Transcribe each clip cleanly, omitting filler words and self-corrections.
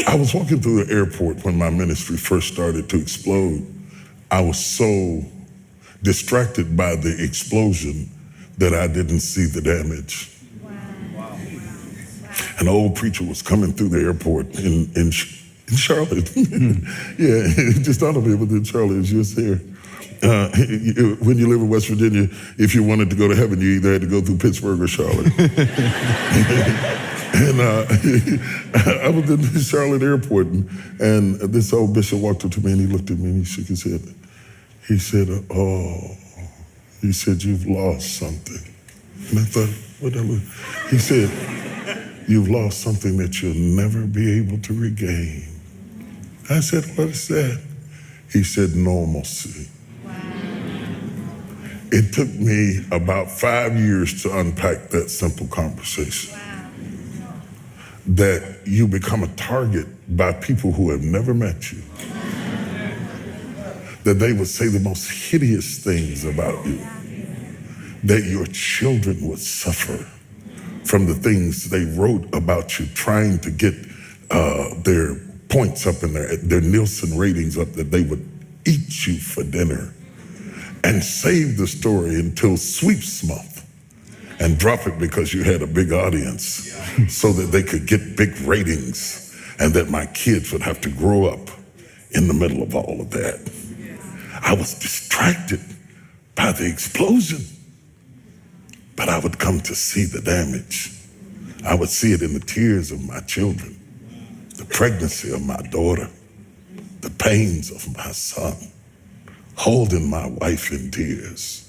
I was walking through the airport when my ministry first started to explode. I was so distracted by the explosion that I didn't see the damage. Wow. An old preacher was coming through the airport in Charlotte. Yeah, it just dawned on me within Charlotte as you was there. When you live in West Virginia, if you wanted to go to heaven, you either had to go through Pittsburgh or Charlotte. And I was in the Charlotte airport, and this old bishop walked up to me, and he looked at me, and he shook his head. He said, he said, you've lost something. And I thought, what that was? He said, you've lost something that you'll never be able to regain. I said, what is that? He said, normalcy. It took me about 5 years to unpack that simple conversation. That you become a target by people who have never met you. That they would say the most hideous things about you. That your children would suffer from the things they wrote about you, trying to get their points up in their Nielsen ratings up, that they would eat you for dinner and save the story until sweeps month and drop it because you had a big audience so that they could get big ratings, and that my kids would have to grow up in the middle of all of that. I was distracted by the explosion, but I would come to see the damage. I would see it in the tears of my children, the pregnancy of my daughter, the pains of my son, holding my wife in tears.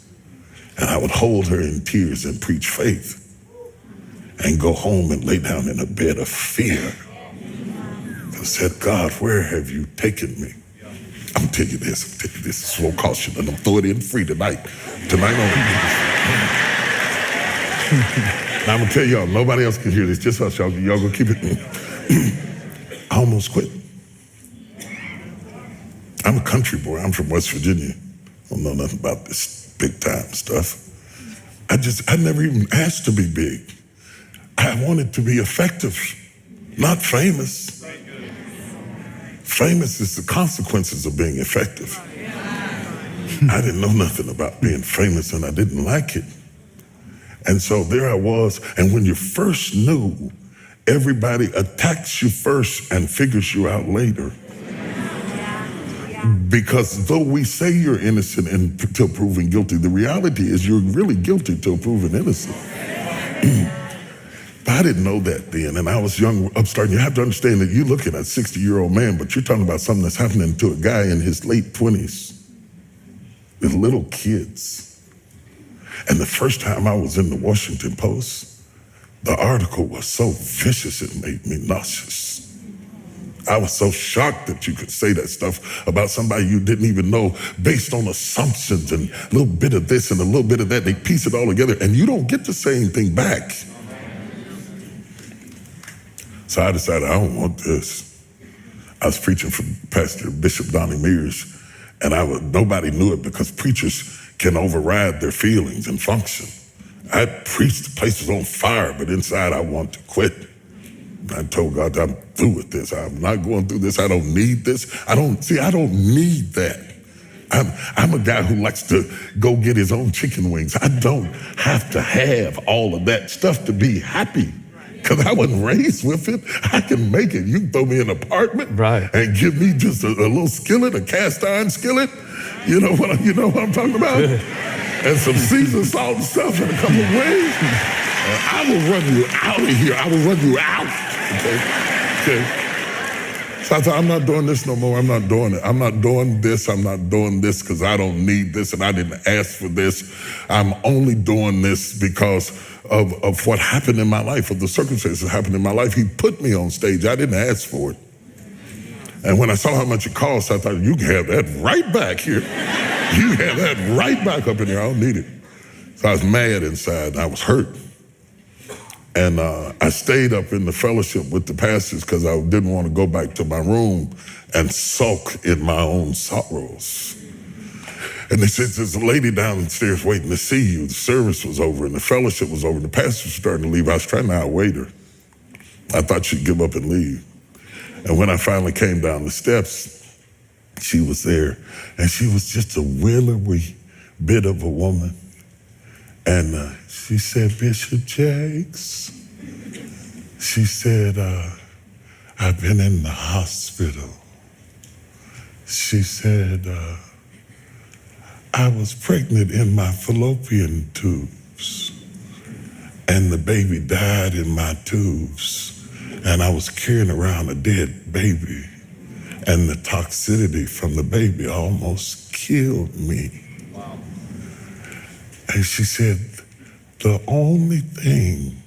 And I would hold her in tears and preach faith and go home and lay down in a bed of fear. I said, God, where have you taken me? I'm gonna tell you this, this will cost you, and I'm throwing it in free tonight. Tonight only. Now I'm gonna tell y'all, nobody else can hear this, just us, y'all gonna keep it. I almost quit. I'm a country boy, I'm from West Virginia. I don't know nothing about this big time stuff. I never even asked to be big. I wanted to be effective, not famous. Famous is the consequences of being effective. I didn't know nothing about being famous, and I didn't like it. And so there I was, and when you first knew, everybody attacks you first and figures you out later. Because though we say you're innocent until proven guilty, the reality is you're really guilty till proven innocent. But I didn't know that then, and I was young, upstart. You have to understand that you're looking at a 60-year-old man, but you're talking about something that's happening to a guy in his late 20s with little kids. And the first time I was in the Washington Post, the article was so vicious it made me nauseous. I was so shocked that you could say that stuff about somebody you didn't even know based on assumptions and a little bit of this and a little bit of that. They piece it all together and you don't get to say anything back. So I decided I don't want this. I was preaching for Pastor Bishop Donnie Mears, and nobody knew it because preachers can override their feelings and function. I preached, the place was on fire, but inside I wanted to quit. I told God, I'm through with this. I'm not going through this. I don't need this. I don't need that. I'm a guy who likes to go get his own chicken wings. I don't have to have all of that stuff to be happy, because I wasn't raised with it. I can make it. You can throw me an apartment and give me just a little skillet, a cast iron skillet. You know what I'm talking about? And some seasoned salt and stuff and a couple of wings. I will run you out of here. I will run you out. Okay. So I thought, I'm not doing this no more. I'm not doing it. I'm not doing this. I'm not doing this because I don't need this and I didn't ask for this. I'm only doing this because of what happened in my life, of the circumstances that happened in my life. He put me on stage. I didn't ask for it. And when I saw how much it cost, I thought, you can have that right back here. You have that right back up in here. I don't need it. So I was mad inside and I was hurt. And I stayed up in the fellowship with the pastors because I didn't want to go back to my room and sulk in my own sorrows. And they said, there's a lady downstairs waiting to see you. The service was over and the fellowship was over. The pastor was starting to leave. I was trying to outwait her. I thought she'd give up and leave. And when I finally came down the steps, she was there, and she was just a willowy bit of a woman. And she said, Bishop Jakes, she said, I've been in the hospital. She said, I was pregnant in my fallopian tubes, and the baby died in my tubes, and I was carrying around a dead baby, and the toxicity from the baby almost killed me. Wow. And she said, the only thing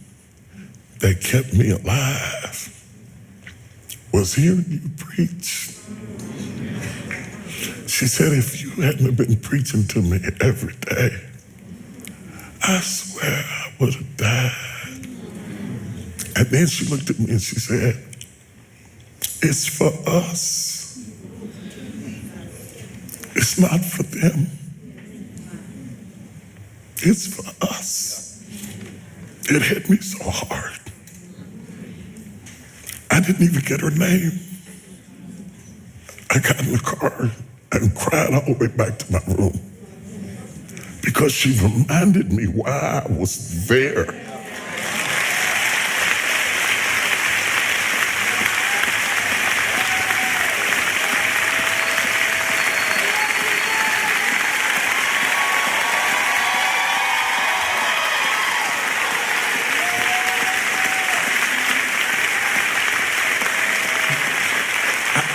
that kept me alive was hearing you preach. She said, if you hadn't been preaching to me every day, I swear I would have died. And then she looked at me and she said, it's for us. It's not for them. It's for us. It hit me so hard. I didn't even get her name. I got in the car and cried all the way back to my room because she reminded me why I was there.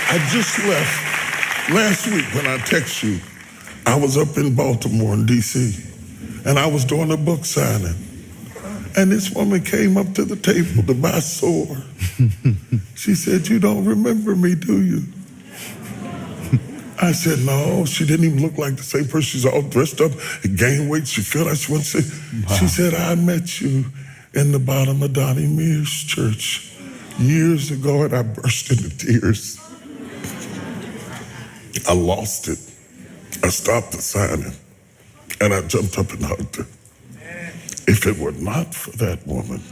I just left last week when I text you. I was up in Baltimore in D.C. and I was doing a book signing. And this woman came up to the table to buy sword. She said, you don't remember me, do you? I said, no. She didn't even look like the same person. She's all dressed up and gained weight. She felt like she wanted to say, wow. She said, I met you in the bottom of Donnie Mears Church years ago, and I burst into tears. I lost it. I stopped the signing, and I jumped up and hugged her. If it were not for that woman,